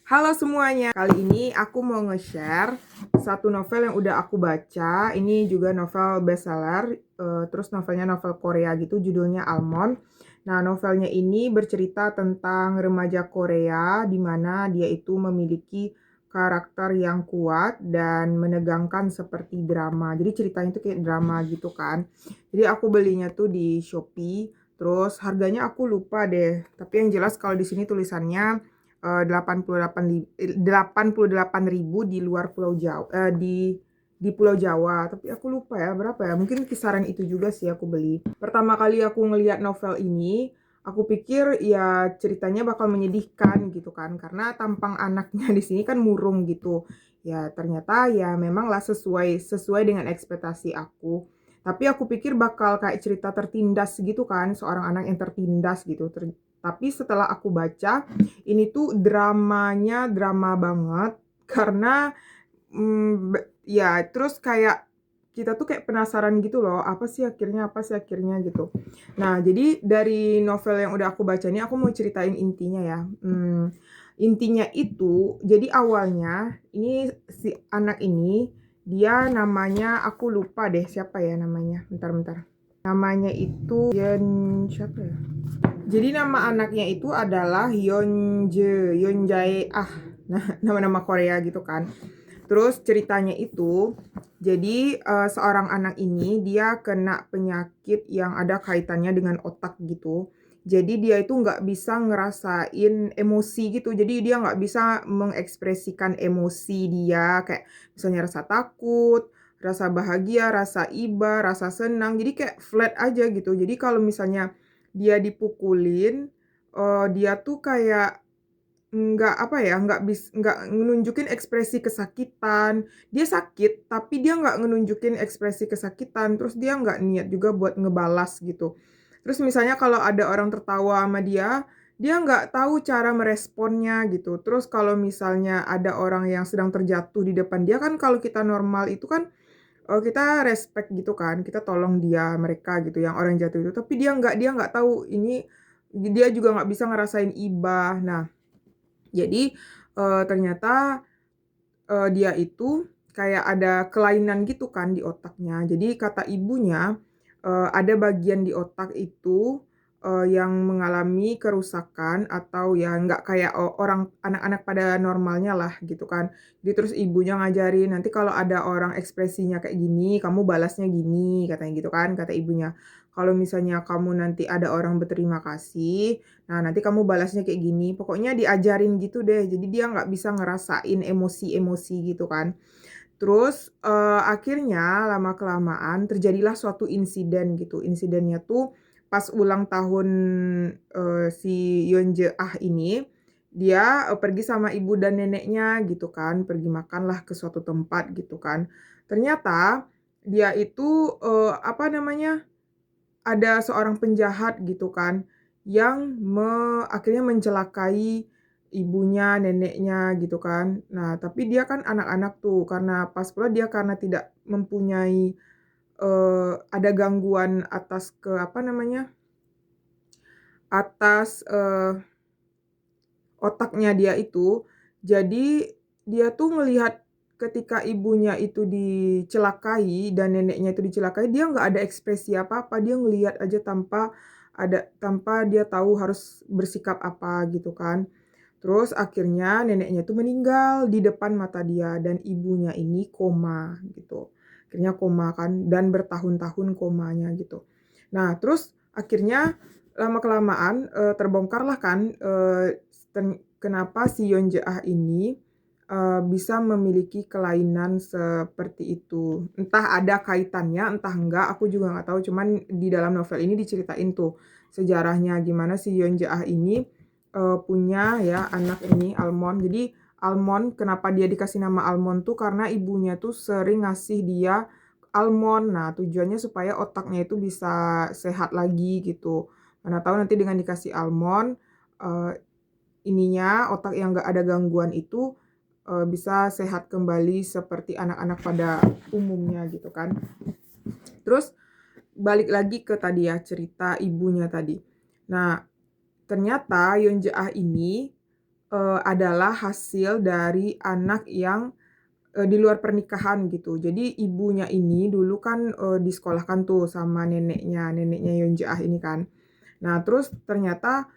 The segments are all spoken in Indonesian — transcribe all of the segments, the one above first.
Halo semuanya, kali ini aku mau nge-share satu novel yang udah aku baca. Ini juga novel bestseller, terus novelnya novel Korea gitu, judulnya Almond. Nah, novelnya ini bercerita tentang remaja Korea, di mana dia itu memiliki karakter yang kuat dan menegangkan seperti drama. Jadi ceritanya tuh kayak drama gitu kan. Jadi aku belinya tuh di Shopee, terus harganya aku lupa deh. Tapi yang jelas kalau di sini tulisannya 88.000 di luar Pulau Jawa, di Pulau Jawa, tapi aku lupa ya berapa ya, mungkin kisaran itu juga sih aku beli. Pertama kali aku ngelihat novel ini, aku pikir ya ceritanya bakal menyedihkan gitu kan, karena tampang anaknya di sini kan murung gitu. Ya ternyata ya memanglah sesuai dengan ekspektasi aku. Tapi aku pikir bakal kayak cerita tertindas gitu kan, seorang anak yang tertindas gitu. Tapi setelah aku baca, ini tuh dramanya drama banget karena ya terus kayak kita tuh kayak penasaran gitu loh, apa sih akhirnya gitu. Nah, jadi dari novel yang udah aku baca ini aku mau ceritain intinya ya. Intinya itu jadi awalnya ini si anak ini dia namanya aku lupa deh siapa ya namanya. Bentar. Namanya itu siapa ya? Jadi nama anaknya itu adalah Yeonjae nah nama-nama Korea gitu kan. Terus ceritanya itu, jadi seorang anak ini dia kena penyakit yang ada kaitannya dengan otak gitu. Jadi dia itu nggak bisa ngerasain emosi gitu. Jadi dia nggak bisa mengekspresikan emosi dia kayak misalnya rasa takut, rasa bahagia, rasa iba, rasa senang. Jadi kayak flat aja gitu. Jadi kalau misalnya dia dipukulin, dia tuh kayak nggak apa ya, nggak nunjukin ekspresi kesakitan. Dia sakit, tapi dia nggak nunjukin ekspresi kesakitan, terus dia nggak niat juga buat ngebalas gitu. Terus misalnya kalau ada orang tertawa sama dia nggak tahu cara meresponnya gitu. Terus kalau misalnya ada orang yang sedang terjatuh di depan dia kan kalau kita normal itu kan, kita respect gitu kan, kita tolong mereka gitu yang orang jatuh itu, tapi dia nggak tahu ini, dia juga nggak bisa ngerasain iba. Nah, jadi, ternyata, dia itu kayak ada kelainan gitu kan di otaknya. Jadi kata ibunya, ada bagian di otak itu, yang mengalami kerusakan atau ya nggak kayak orang anak-anak pada normalnya lah gitu kan. Jadi terus ibunya ngajarin, "Nanti kalau ada orang ekspresinya kayak gini, kamu balasnya gini," katanya gitu kan, kata ibunya. "Kalau misalnya kamu nanti ada orang berterima kasih, nah, nanti kamu balasnya kayak gini." Pokoknya diajarin gitu deh, jadi dia nggak bisa ngerasain emosi-emosi gitu kan. Terus, akhirnya lama-kelamaan terjadilah suatu insiden gitu. Insidennya tuh pas ulang tahun, si Yeonjeah ini, dia, pergi sama ibu dan neneknya gitu kan, pergi makanlah ke suatu tempat gitu kan. Ternyata dia itu, apa namanya, ada seorang penjahat gitu kan, yang akhirnya mencelakai ibunya, neneknya gitu kan. Nah, tapi dia kan anak-anak tuh, karena pas pula dia karena tidak mempunyai, ada gangguan atas apa namanya, atas, otaknya dia itu. Jadi dia tuh ngelihat ketika ibunya itu dicelakai dan neneknya itu dicelakai, dia nggak ada ekspresi apa-apa, dia ngelihat aja tanpa dia tahu harus bersikap apa gitu kan. Terus akhirnya neneknya itu meninggal di depan mata dia dan ibunya ini koma gitu. Akhirnya koma kan dan bertahun-tahun komanya gitu. Nah, terus akhirnya lama-kelamaan, terbongkarlah kan, kenapa si Yeonjeah ini, bisa memiliki kelainan seperti itu. Entah ada kaitannya, entah enggak, aku juga nggak tahu, cuman di dalam novel ini diceritain tuh sejarahnya gimana si Yeonjeah ini, punya ya anak ini Almond. Jadi Almond kenapa dia dikasih nama Almond tuh karena ibunya tuh sering ngasih dia almond. Nah, tujuannya supaya otaknya itu bisa sehat lagi gitu. Mana tahu nanti dengan dikasih almond, eee, otak yang nggak ada gangguan itu, bisa sehat kembali seperti anak-anak pada umumnya gitu kan. Terus balik lagi ke tadi ya, cerita ibunya tadi. Nah, ternyata Yeonjeah ini, adalah hasil dari anak yang di luar pernikahan gitu. Jadi ibunya ini dulu kan, disekolahkan tuh sama neneknya Yeonjeah ini kan. Nah terus ternyata,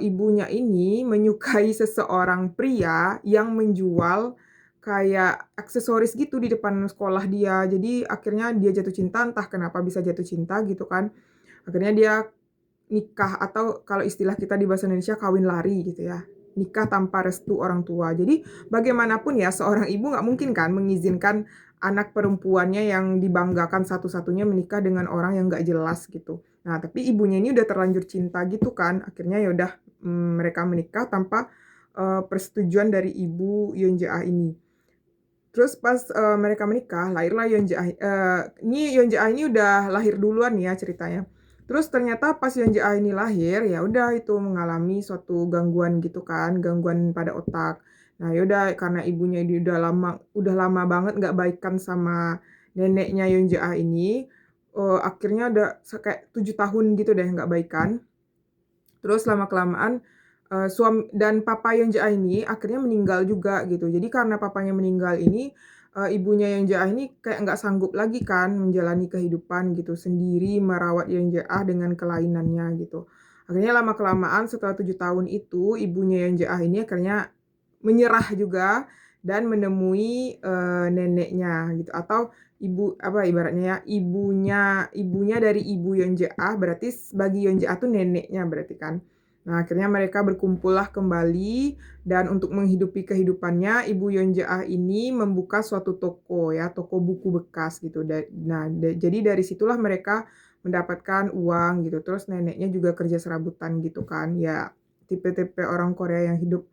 ibunya ini menyukai seseorang pria yang menjual kayak aksesoris gitu di depan sekolah dia. Jadi akhirnya dia jatuh cinta, entah kenapa bisa jatuh cinta gitu kan. Akhirnya dia nikah atau kalau istilah kita di bahasa Indonesia kawin lari gitu ya, nikah tanpa restu orang tua. Jadi bagaimanapun ya seorang ibu nggak mungkin kan mengizinkan anak perempuannya yang dibanggakan satu-satunya menikah dengan orang yang nggak jelas gitu. Nah tapi ibunya ini udah terlanjur cinta gitu kan, akhirnya ya udah, mereka menikah tanpa, persetujuan dari ibu Yeonjeah ini. Terus pas, mereka menikah lahirlah Yeonjeah, ini Yeonjeah ini udah lahir duluan ya ceritanya. Terus ternyata pas Yeonjeah ini lahir, ya udah itu mengalami suatu gangguan gitu kan, gangguan pada otak. Nah ya udah karena ibunya ini udah lama banget nggak baikan sama neneknya Yeonjeah ini, akhirnya udah kayak 7 tahun gitu deh nggak baikan. Terus lama-kelamaan, dan papa Yeonjeah ini akhirnya meninggal juga gitu. Jadi karena papanya meninggal ini, ibunya Yeonjeah ini kayak nggak sanggup lagi kan menjalani kehidupan gitu, sendiri merawat Yeonjeah dengan kelainannya gitu. Akhirnya lama-kelamaan setelah 7 tahun itu, ibunya Yeonjeah ini akhirnya menyerah juga dan menemui, neneknya gitu atau ibu apa ibaratnya ya, ibunya dari ibu Yeonjeah, berarti bagi Yeonjeah tuh neneknya berarti kan. Nah, akhirnya mereka berkumpullah kembali dan untuk menghidupi kehidupannya, ibu Yeonjeah ini membuka suatu toko ya, toko buku bekas gitu. Jadi dari situlah mereka mendapatkan uang gitu. Terus neneknya juga kerja serabutan gitu kan. Ya, tipe-tipe orang Korea yang hidup,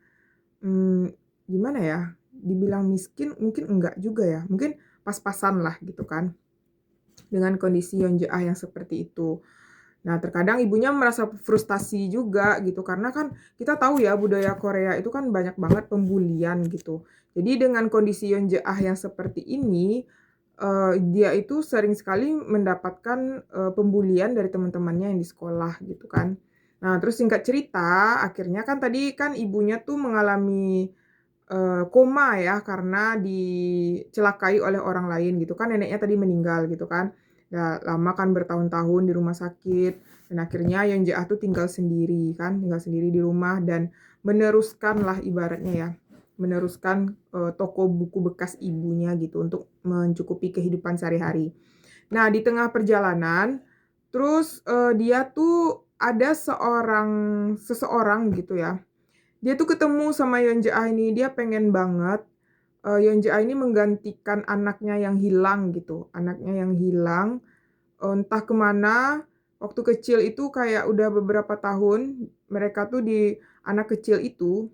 mmm, gimana ya, dibilang miskin mungkin enggak juga ya, mungkin pas-pasan lah gitu kan, dengan kondisi Yeonjeah yang seperti itu. Nah, terkadang ibunya merasa frustasi juga gitu, karena kan kita tahu ya budaya Korea itu kan banyak banget pembulian gitu. Jadi dengan kondisi Yeonjeah yang seperti ini, dia itu sering sekali mendapatkan, pembulian dari teman-temannya yang di sekolah gitu kan. Nah, terus singkat cerita, akhirnya kan tadi kan ibunya tuh mengalami, koma ya karena dicelakai oleh orang lain gitu kan, neneknya tadi meninggal gitu kan. Ya lama kan bertahun-tahun di rumah sakit dan akhirnya Yeonjeah tuh tinggal sendiri kan, tinggal sendiri di rumah dan meneruskanlah ibaratnya ya, meneruskan, toko buku bekas ibunya gitu untuk mencukupi kehidupan sehari-hari. Nah di tengah perjalanan, terus, dia tuh ada seseorang gitu ya, dia tuh ketemu sama Yeonjeah ini, dia pengen banget, Yeonjeah ini menggantikan anaknya yang hilang gitu, anaknya yang hilang, entah ke mana, waktu kecil itu kayak udah beberapa tahun, mereka tuh anak kecil itu,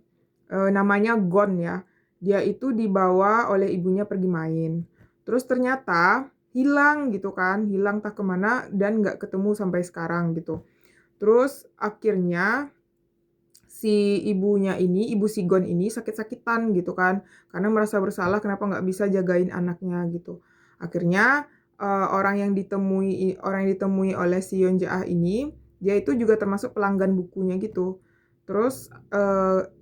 namanya Gon ya, dia itu dibawa oleh ibunya pergi main. Terus ternyata hilang gitu kan, hilang entah ke mana dan nggak ketemu sampai sekarang gitu. Terus akhirnya si ibunya ini, ibu si Gon ini sakit-sakitan gitu kan, karena merasa bersalah kenapa nggak bisa jagain anaknya gitu. Akhirnya, orang yang ditemui oleh si Yeonjeah ini, dia itu juga termasuk pelanggan bukunya gitu. Terus,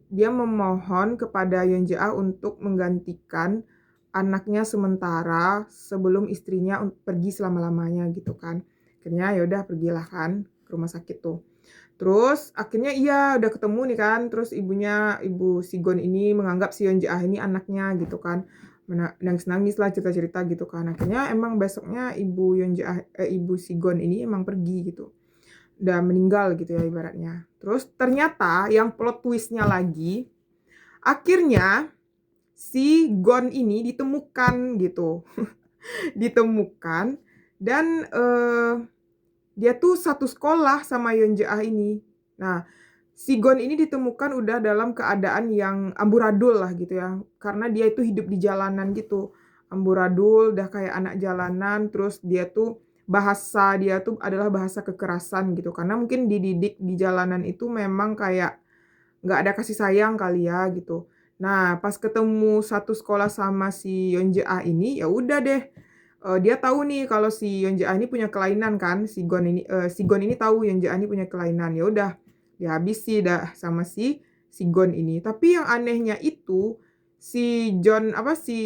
dia memohon kepada Yeonjeah untuk menggantikan anaknya sementara sebelum istrinya pergi selama-lamanya gitu kan. Akhirnya ya udah pergilah kan ke rumah sakit tuh. Terus akhirnya iya udah ketemu nih kan, terus ibu Sigon ini menganggap si Yeonjeah ini anaknya gitu kan. Nangis-nangis lah cerita-cerita gitu kan. Akhirnya emang besoknya ibu Sigon ini emang pergi gitu. Udah meninggal gitu ya ibaratnya. Terus ternyata yang plot twist-nya lagi, akhirnya si Gon ini ditemukan gitu. Ditemukan dan, dia tuh satu sekolah sama Yeonjeah ini. Nah, si Gon ini ditemukan udah dalam keadaan yang amburadul lah gitu ya, karena dia itu hidup di jalanan gitu. Amburadul, udah kayak anak jalanan, terus bahasa dia tuh adalah bahasa kekerasan gitu, karena mungkin dididik di jalanan itu memang kayak nggak ada kasih sayang kali ya gitu. Nah, pas ketemu satu sekolah sama si Yeonjeah ini, ya udah deh, dia tahu nih kalau si Yeonjeah ini punya kelainan kan, si Gon ini tahu Yeonjeah ini punya kelainan, ya udah dihabisi dah sama si si Gon ini. Tapi yang anehnya itu si si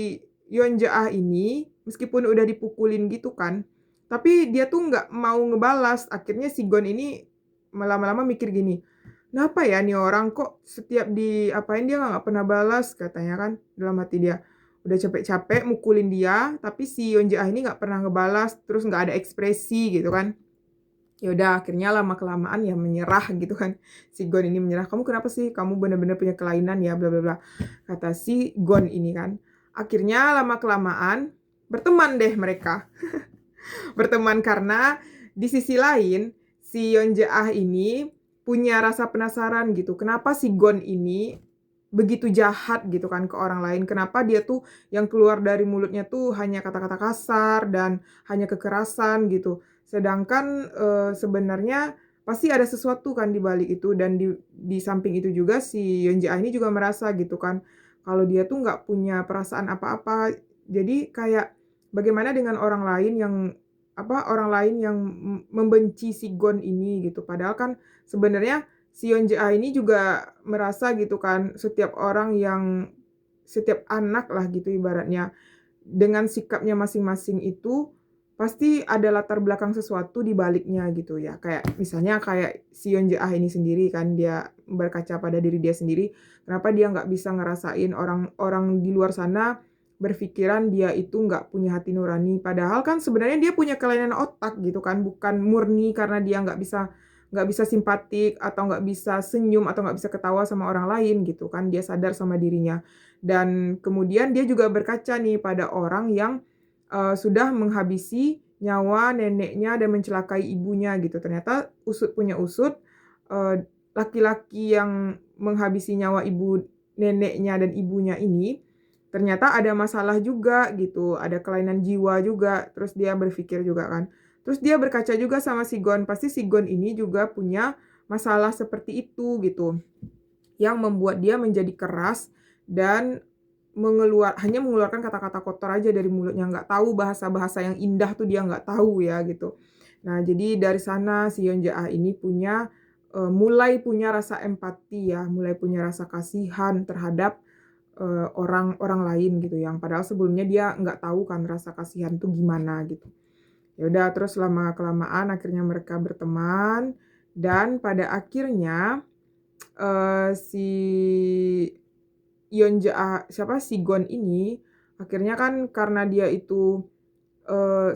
Yeon Jae ini meskipun udah dipukulin gitu kan, tapi dia tuh nggak mau ngebalas. Akhirnya si Gon ini lama-lama mikir gini, "Kenapa ya nih orang kok setiap diapain dia nggak pernah balas?" katanya kan dalam hati dia. Udah capek-capek mukulin dia, tapi si Yeon Jae ini nggak pernah ngebalas, terus nggak ada ekspresi gitu kan. Ya udah akhirnya lama-kelamaan ya menyerah gitu kan. Si Gon ini menyerah, "Kamu kenapa sih? Kamu benar-benar punya kelainan ya, bla bla bla." Kata si Gon ini kan. Akhirnya lama-kelamaan berteman deh mereka. Berteman karena di sisi lain si Yeon Jae ini punya rasa penasaran gitu. Kenapa si Gon ini begitu jahat gitu kan ke orang lain. Kenapa dia tuh yang keluar dari mulutnya tuh hanya kata-kata kasar dan hanya kekerasan gitu. Sedangkan, sebenarnya pasti ada sesuatu kan di balik itu dan di samping itu juga si Yeon Jae ini juga merasa gitu kan, kalau dia tuh nggak punya perasaan apa-apa. Jadi kayak bagaimana dengan orang lain yang orang lain yang membenci si Gon ini gitu. Padahal kan sebenarnya si Yeon Jae ini juga merasa gitu kan, setiap anak lah gitu ibaratnya, dengan sikapnya masing-masing itu, pasti ada latar belakang sesuatu di baliknya gitu ya. Kayak misalnya kayak si Yeon Jae ini sendiri kan, dia berkaca pada diri dia sendiri, kenapa dia nggak bisa ngerasain orang-orang di luar sana berpikiran dia itu nggak punya hati nurani. Padahal kan sebenarnya dia punya kelainan otak gitu kan, bukan murni karena dia nggak bisa simpatik atau nggak bisa senyum atau nggak bisa ketawa sama orang lain gitu kan, dia sadar sama dirinya. Dan kemudian dia juga berkaca nih pada orang yang, sudah menghabisi nyawa neneknya dan mencelakai ibunya gitu. Ternyata usut punya usut, laki-laki yang menghabisi nyawa neneknya dan ibunya ini, ternyata ada masalah juga gitu, ada kelainan jiwa juga. Terus dia berpikir juga kan, terus dia berkaca juga sama si Gon, pasti si Gon ini juga punya masalah seperti itu gitu, yang membuat dia menjadi keras dan hanya mengeluarkan kata-kata kotor aja dari mulutnya, nggak tahu bahasa-bahasa yang indah tuh dia nggak tahu ya gitu. Nah jadi dari sana si Yeon Jae ini mulai punya rasa empati ya, mulai punya rasa kasihan terhadap, orang lain gitu, yang padahal sebelumnya dia nggak tahu kan rasa kasihan tuh gimana gitu. Ya udah terus lama-kelamaan akhirnya mereka berteman dan pada akhirnya, si si Gon ini akhirnya kan karena dia itu,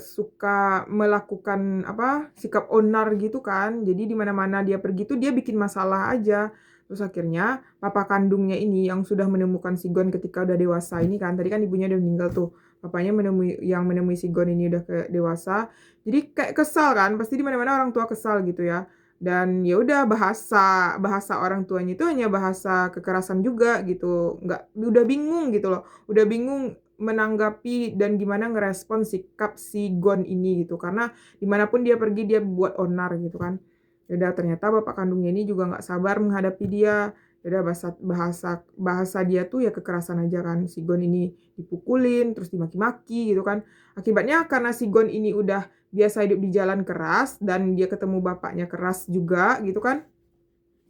suka melakukan sikap onar gitu kan, jadi di mana-mana dia pergi tuh dia bikin masalah aja. Terus akhirnya papa kandungnya ini yang sudah menemukan si Gon ketika udah dewasa ini kan, tadi kan ibunya udah meninggal tuh, papanya menemui si Gon ini udah dewasa, jadi kayak kesal kan, pasti di mana-mana orang tua kesal gitu ya. Dan ya udah bahasa bahasa orang tuanya itu hanya bahasa kekerasan juga gitu, udah bingung gitu loh, udah bingung menanggapi dan gimana ngerespon sikap si Gon ini gitu, karena dimanapun dia pergi dia buat onar gitu kan. Ya udah ternyata bapak kandungnya ini juga nggak sabar menghadapi dia, ya udah bahasa bahasa bahasa dia tuh ya kekerasan aja kan, si Gon ini dipukulin, terus dimaki-maki gitu kan. Akibatnya karena si Gon ini udah biasa hidup di jalan keras dan dia ketemu bapaknya keras juga gitu kan,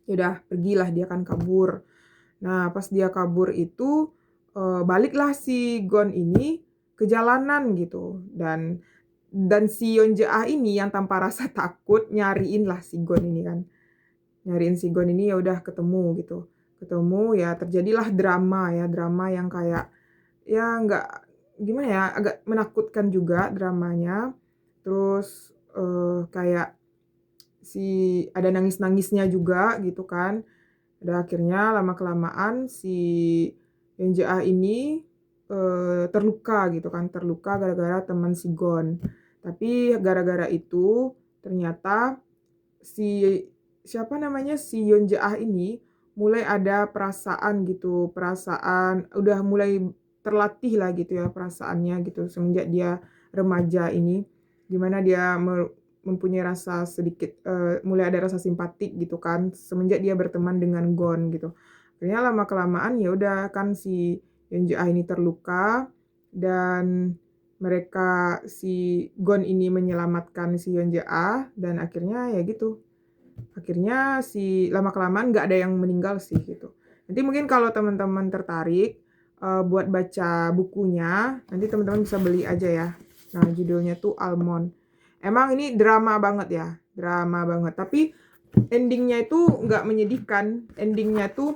ya udah pergilah dia kan kabur. Nah pas dia kabur itu, baliklah si Gon ini ke jalanan gitu dan si Yeon Jae ini yang tanpa rasa takut nyariin lah si Gon ini kan. Nyariin si Gon ini ya udah ketemu gitu. Ketemu ya terjadilah drama ya, drama yang kayak ya nggak gimana ya, agak menakutkan juga dramanya. Terus, kayak ada nangis-nangisnya juga gitu kan. Udah akhirnya lama-kelamaan si Yenja ini, terluka gitu kan, terluka gara-gara teman si Gon. Tapi gara-gara itu ternyata si si Yeonja ini mulai ada perasaan gitu, udah mulai terlatih lah gitu ya perasaannya gitu semenjak dia remaja ini. Gimana dia mempunyai rasa sedikit, mulai ada rasa simpatik gitu kan semenjak dia berteman dengan Gon gitu. Akhirnya lama-kelamaan ya udah kan si Yeonja ini terluka dan si Gon ini menyelamatkan si Yeonja dan akhirnya ya gitu. Akhirnya lama-kelamaan nggak ada yang meninggal sih gitu. Nanti mungkin kalau teman-teman tertarik buat baca bukunya, nanti teman-teman bisa beli aja ya. Nah, judulnya tuh Almond. Emang ini drama banget ya, drama banget. Tapi endingnya itu nggak menyedihkan. Endingnya tuh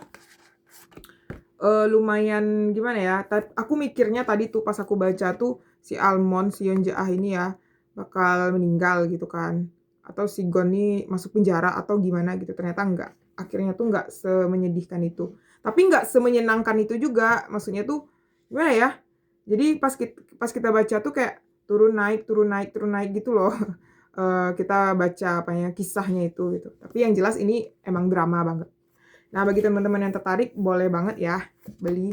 lumayan gimana ya. Aku mikirnya tadi tuh pas aku baca tuh si Almond, si Yeonja ini ya bakal meninggal gitu kan. Atau si Gon nih masuk penjara atau gimana gitu. Ternyata enggak. Akhirnya tuh enggak semenyedihkan itu. Tapi enggak semenyenangkan itu juga. Maksudnya tuh gimana ya? Jadi pas kita baca tuh kayak turun naik turun naik turun naik gitu loh. Kita baca apanya kisahnya itu gitu. Tapi yang jelas ini emang drama banget. Nah, bagi teman-teman yang tertarik boleh banget ya beli.